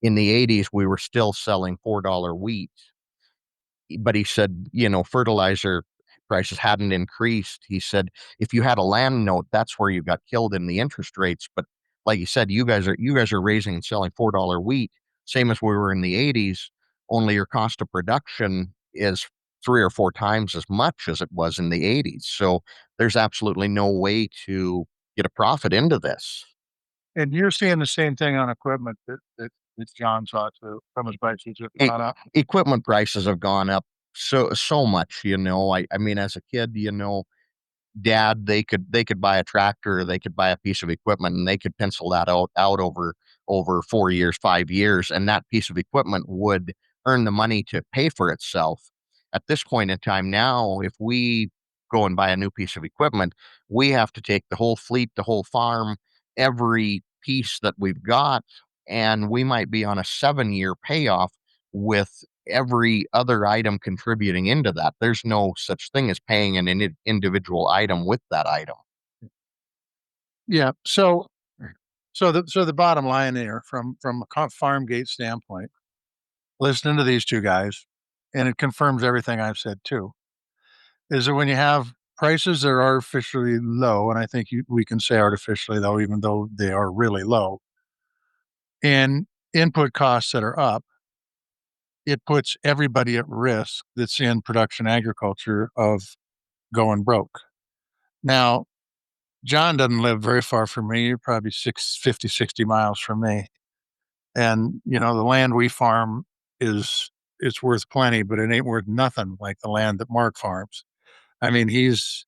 In the 80s, we were still selling $4 wheat, but he said, fertilizer prices hadn't increased. He said, if you had a land note, that's where you got killed in the interest rates. But like you said, you guys are raising and selling $4 wheat, same as we were in the 80s, only your cost of production is 3 or 4 times as much as it was in the 80s. So there's absolutely no way to get a profit into this. And you're seeing the same thing on equipment that John saw too, from his prices have E- gone up. Equipment prices have gone up so much. I mean, as a kid, dad, they could buy a tractor, they could buy a piece of equipment, and they could pencil that out over 4 years, 5 years, and that piece of equipment would earn the money to pay for itself. At this point in time now, if we go and buy a new piece of equipment, we have to take the whole fleet, the whole farm, every piece that we've got, and we might be on a 7-year payoff with every other item contributing into that. There's no such thing as paying an individual item with that item. Yeah, so the bottom line there from a farm gate standpoint, listening to these 2 guys, and it confirms everything I've said too, is that when you have prices that are artificially low, and I think we can say artificially low, even though they are really low, and input costs that are up, it puts everybody at risk that's in production agriculture of going broke. Now, John doesn't live very far from me, probably 50, 60 miles from me. And, the land we farm is it's worth plenty, but it ain't worth nothing like the land that Mark farms. I mean, he is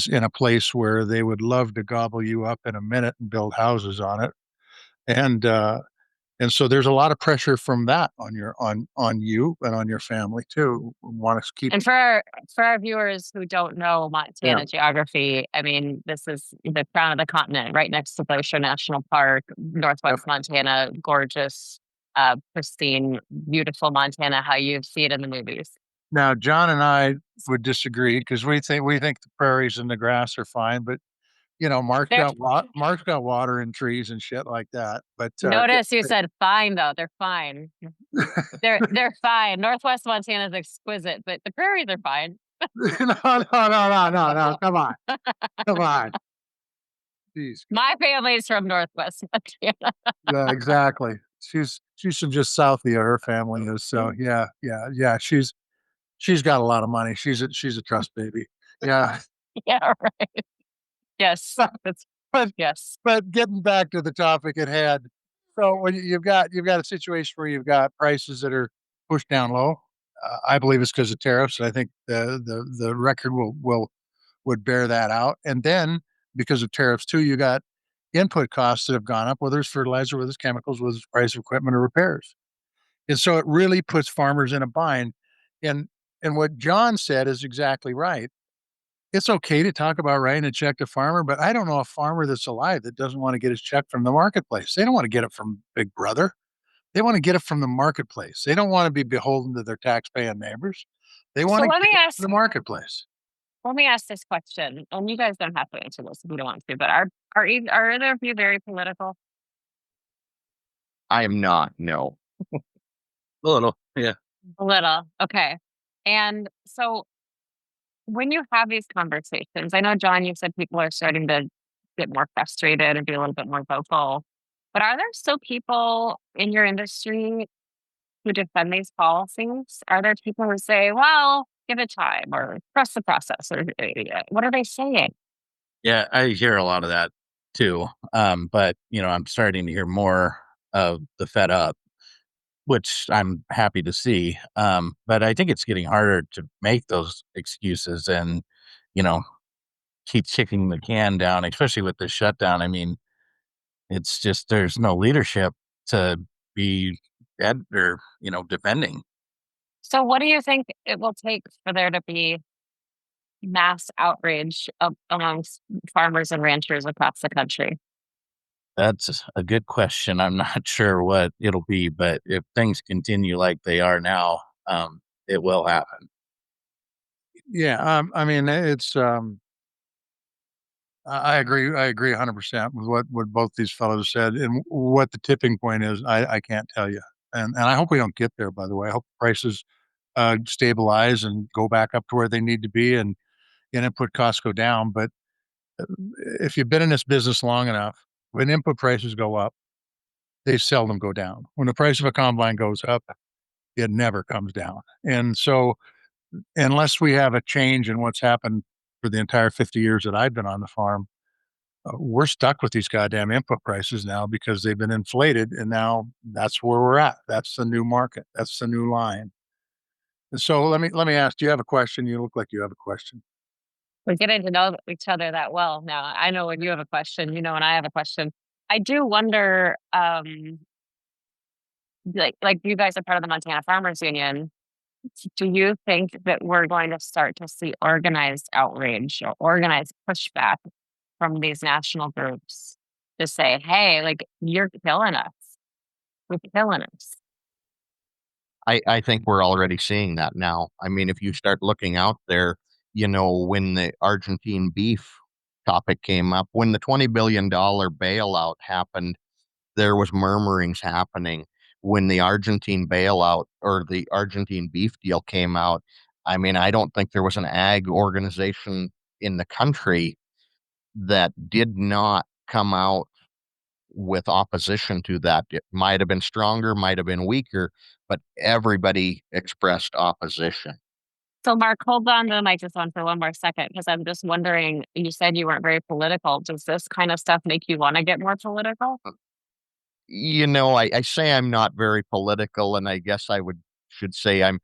in a place where they would love to gobble you up in a minute and build houses on it. and so there's a lot of pressure from that on you and on your family too. Want to keep And for our viewers who don't know yeah Montana geography, I mean, this is the crown of the continent, right next to Glacier National Park, yep. Northwest Montana, gorgeous, pristine, beautiful Montana, how you see it in the movies. Now John and I would disagree because we think the prairies and the grass are fine, but There, Mark's got water and trees and shit like that. But notice you said fine though. They're fine. They're fine. Northwest Montana is exquisite, but the prairies are fine. no, come on, come on, jeez, My family's from Northwest Montana. yeah, exactly. She's from just south of her family is, so yeah. She's got a lot of money. She's a trust baby. Yeah, Yeah, right. Yes. That's but yes. but getting back to the topic at hand, so when you've got a situation where you've got prices that are pushed down low, I believe it's because of tariffs. And I think the record would bear that out. And then because of tariffs too, you got input costs that have gone up, whether it's fertilizer, whether it's chemicals, whether it's price of equipment or repairs. And so it really puts farmers in a bind. And what John said is exactly right. It's okay to talk about writing a check to farmer, but I don't know a farmer that's alive that doesn't want to get his check from the marketplace. They don't want to get it from Big Brother. They want to get it from the marketplace. They don't want to be beholden to their tax-paying neighbors. They want So to get it from the marketplace. let me ask this question, and you guys don't have to answer this if you don't want to, but are either of you very political? I am not. No. A little, yeah. A little. Okay. And so when you have these conversations, I know, John, you said people are starting to get more frustrated and be a little bit more vocal, but are there still people in your industry who defend these policies? Are there people who say, well, give it time or trust the process or what are they saying? Yeah, I hear a lot of that too. But I'm starting to hear more of the fed up, which I'm happy to see. But I think it's getting harder to make those excuses and, you know, keep kicking the can down, especially with the shutdown. I mean, it's just there's no leadership to be or defending. So, what do you think it will take for there to be mass outrage amongst farmers and ranchers across the country? That's a good question. I'm not sure what it'll be, but if things continue like they are now, it will happen. Yeah, I mean, I agree. I agree 100% with what both these fellows said, and what the tipping point is. I can't tell you, and I hope we don't get there. By the way, I hope prices stabilize and go back up to where they need to be, and input costs go down. But if you've been in this business long enough, when input prices go up, they seldom go down. When the price of a combine goes up, it never comes down. And so, unless we have a change in what's happened for the entire 50 years that I've been on the farm, we're stuck with these goddamn input prices now because they've been inflated, and now that's where we're at. That's the new market. That's the new line. And so let me ask, do you have a question? You look like you have a question. We're getting to know each other that well now. I know when you have a question, when I have a question. I do wonder, like you guys are part of the Montana Farmers Union. Do you think that we're going to start to see organized outrage or organized pushback from these national groups to say, hey, like you're killing us. You're killing us. I think we're already seeing that now. I mean, if you start looking out there, when the Argentine beef topic came up, when the $20 billion bailout happened, there was murmurings happening. When the Argentine bailout or the Argentine beef deal came out, I mean, I don't think there was an ag organization in the country that did not come out with opposition to that. It might have been stronger, might have been weaker, but everybody expressed opposition. So, Mark, hold on to the microphone for one more second because I'm just wondering. You said you weren't very political. Does this kind of stuff make you want to get more political? I say I'm not very political, and I guess I should say I'm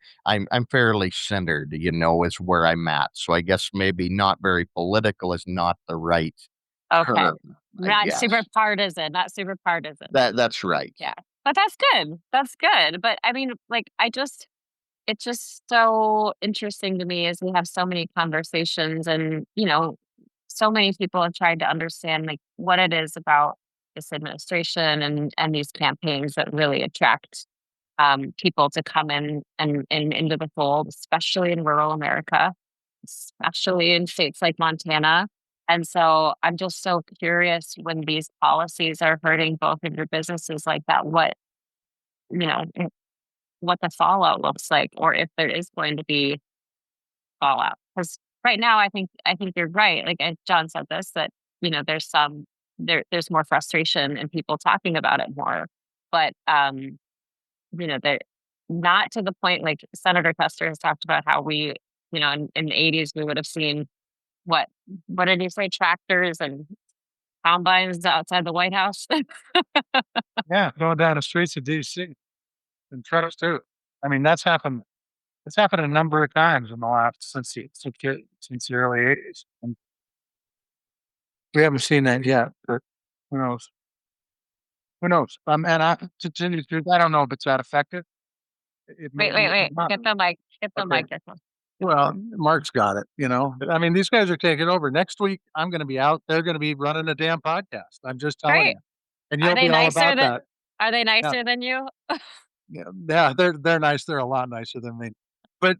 fairly centered, is where I'm at. So I guess maybe not very political is not the right Okay. Not super Yes, partisan, not super partisan. that's right. Yeah. But that's good. That's good. But I mean, like, it's just so interesting to me as we have so many conversations and, so many people have tried to understand like what it is about this administration and these campaigns that really attract people to come in and into the fold, especially in rural America, especially in states like Montana. And so I'm just so curious when these policies are hurting both of your businesses like that, you know, what the fallout looks like, or if there is going to be fallout. Because right now, I think you're right. Like John said this that there's more frustration and people talking about it more, but they're not to the point like Senator Tester has talked about how we, in the 80s we would have seen what what did he say, tractors and combines outside the White House. Yeah, going down the streets of DC and trucks too. I mean, that's happened. It's happened a number of times in the last since the early '80s, and we haven't seen that yet. But who knows? Who knows? And to tell you the truth, I don't know if it's that effective. It may Wait, wait, be wait. not. Get the mic. Get the Okay. microphone. Well, Mark's got it. I mean, these guys are taking over. Next week, I'm going to be out. They're going to be running a damn podcast. I'm just telling Great. you, and Are you'll they be all nicer about than that. are they Yeah. nicer than you? Yeah, yeah, they're nice. They're a lot nicer than me. But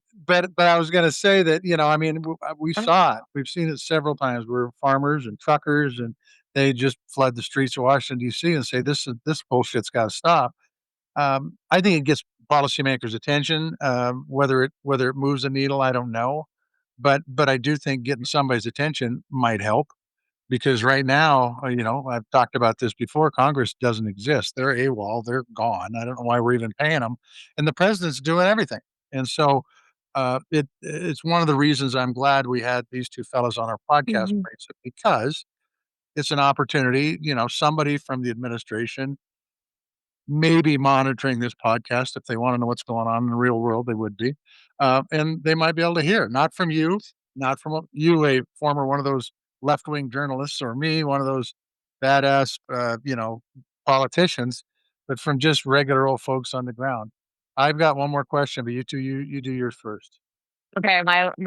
I was gonna say that, I mean, we saw it. We've seen it several times where farmers and truckers, and they just flood the streets of Washington D.C. and say this bullshit's got to stop. I think it gets policymakers' attention. Whether it moves the needle, I don't know, but I do think getting somebody's attention might help. Because right now, I've talked about this before, Congress doesn't exist. They're AWOL, they're gone. I don't know why we're even paying them, and the president's doing everything. And so, it's one of the reasons I'm glad we had these 2 fellows on our podcast, Mhm. Brace, because it's an opportunity, somebody from the administration maybe monitoring this podcast. If they wanna know what's going on in the real world, they would be. And they might be able to hear, not from you, not from you, a former one of those left-wing journalists, or me, one of those badass, politicians, but from just regular old folks on the ground. I've got one more question, but you do yours first. Okay,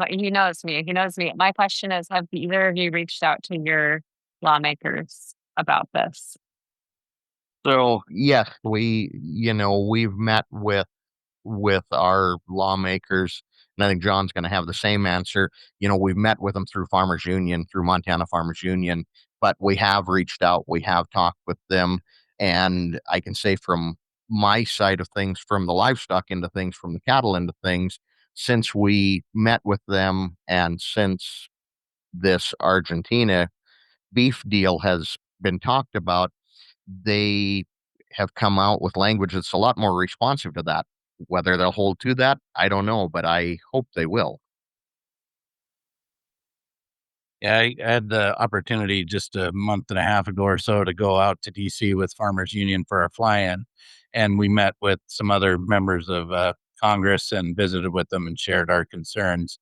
he knows me. He knows me. My question is, have either of you reached out to your lawmakers about this? So yes, we've met with our lawmakers, and I think John's going to have the same answer. We've met with them through Farmers Union, through Montana Farmers Union, but we have reached out, we have talked with them, and I can say from my side of things, from the livestock into things, from the cattle into things, since we met with them and since this Argentina beef deal has been talked about, they have come out with language that's a lot more responsive to that. Whether they'll hold to that, I don't know, but I hope they will. Yeah, I had the opportunity just a month and a half ago or so to go out to DC with Farmers Union for our fly-in, and we met with some other members of Congress and visited with them and shared our concerns.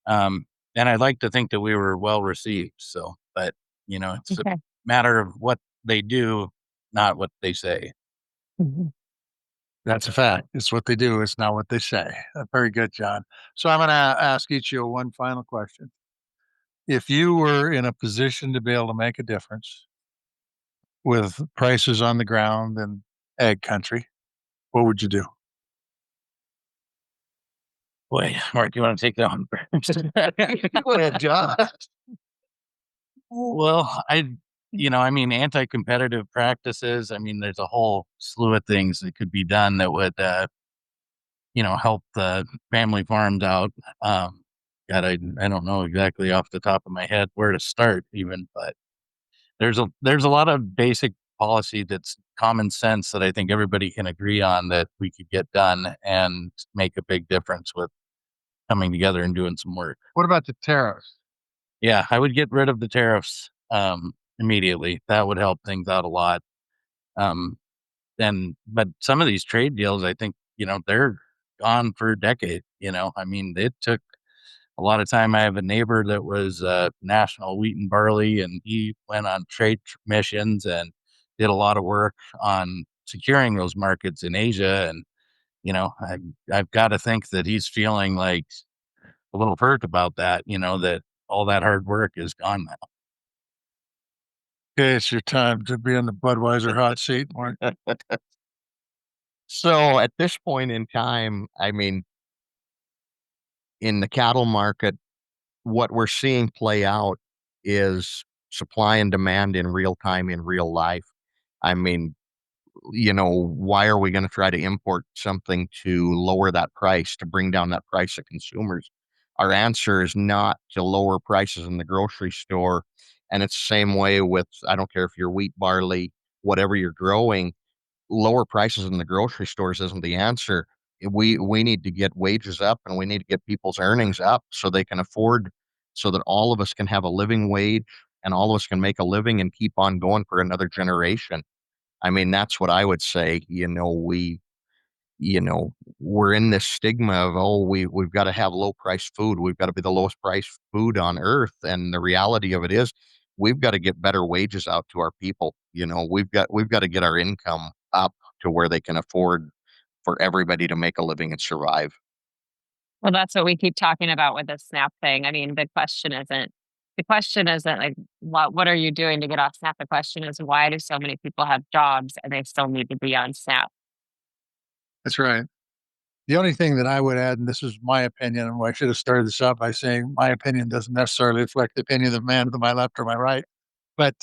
And I'd like to think that we were well received. So, but it's a Okay. matter of what they do, not what they say. Mhm. That's a fact. It's what they do, it's not what they say. Very good, John. So I'm gonna ask each of you one final question. If you were in a position to be able to make a difference with prices on the ground in ag country, what would you do? Boy, Mark, you want to take that one first? Go ahead, John. Well, I mean, anti-competitive practices. I mean, there's a whole slew of things that could be done that would, help the family farms out. God, I don't know exactly off the top of my head where to start even, but there's a lot of basic policy that's common sense that I think everybody can agree on that we could get done and make a big difference with coming together and doing some work. What about the tariffs? Yeah, I would get rid of the tariffs immediately. That would help things out a lot. Um, but some of these trade deals, I think, they're gone for decades. I mean, it took a lot of time. I have a neighbor that was national wheat and barley, and he went on trade missions and did a lot of work on securing those markets in Asia. And I've got to think that he's feeling like a little hurt about that. That all that hard work is gone now. Okay, it's your time to be in the Budweiser hot seat, Mark. So at this point in time, I mean, in the cattle market, what we're seeing play out is supply and demand in real time, in real life. I mean, why are we going to try to import something to lower that price, to bring down that price to consumers? Our answer is not to lower prices in the grocery store. And it's the same way with, I don't care if you're wheat, barley, whatever you're growing, lower prices in the grocery stores isn't the answer. We need to get wages up, and we need to get people's earnings up so they can afford, so that all of us can have a living wage and all of us can make a living and keep on going for another generation. I mean, that's what I would say. You know, we're in this stigma of, oh, we've got to have low price food. We've got to be the lowest price food on earth. And the reality of it is we've got to get better wages out to our people. We've got to get our income up to where they can afford for everybody to make a living and survive. Well, that's what we keep talking about with the SNAP thing. I mean, the question isn't like what are you doing to get off SNAP? The question is why do so many people have jobs and they still need to be on SNAP? That's right. The only thing that I would add, and this is my opinion, and I should have started this out by saying my opinion doesn't necessarily reflect the opinion of the man to my left or my right, but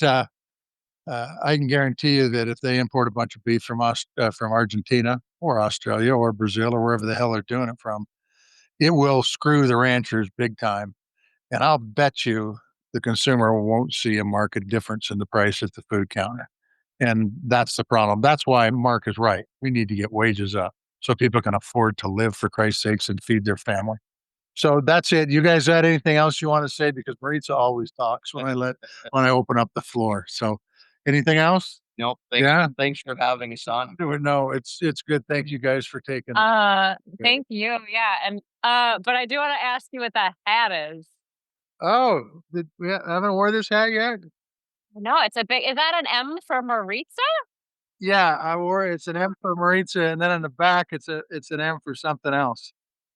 I can guarantee you that if they import a bunch of beef from Argentina or Australia or Brazil or wherever the hell they're doing it from, it will screw the ranchers big time. And I'll bet you the consumer won't see a market difference in the price at the food counter. And that's the problem. That's why Mark is right. We need to get wages up so people can afford to live, for Christ's sakes, and feed their family. So that's it. You guys had anything else you want to say? Because Maritza always talks when I open up the floor. So anything else? Nope. Yeah. Thanks for having us on. No, it's good. Thank you guys for taking. Thank you. Yeah, and but I do want to ask you what that hat is. Oh, did we haven't wore this hat yet? No, it's a big. Is that an M for Maritza? Yeah, I wore it. It's an M for Maritza, and then on the back, it's an M for something else.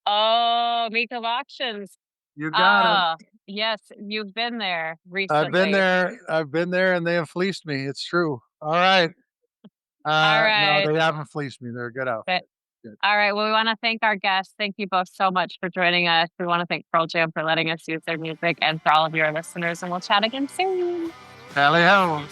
Oh, Meek of Auctions. You got it. Oh, yes, you've been there recently. I've been there, and they have fleeced me. It's true. All right. All No, right. they haven't fleeced me. They're a good outfit. But, Good. all right. Well, we want to thank our guests. Thank you both so much for joining us. We want to thank Pearl Jam for letting us use their music and for all of your listeners. And we'll chat again soon. Tally ho.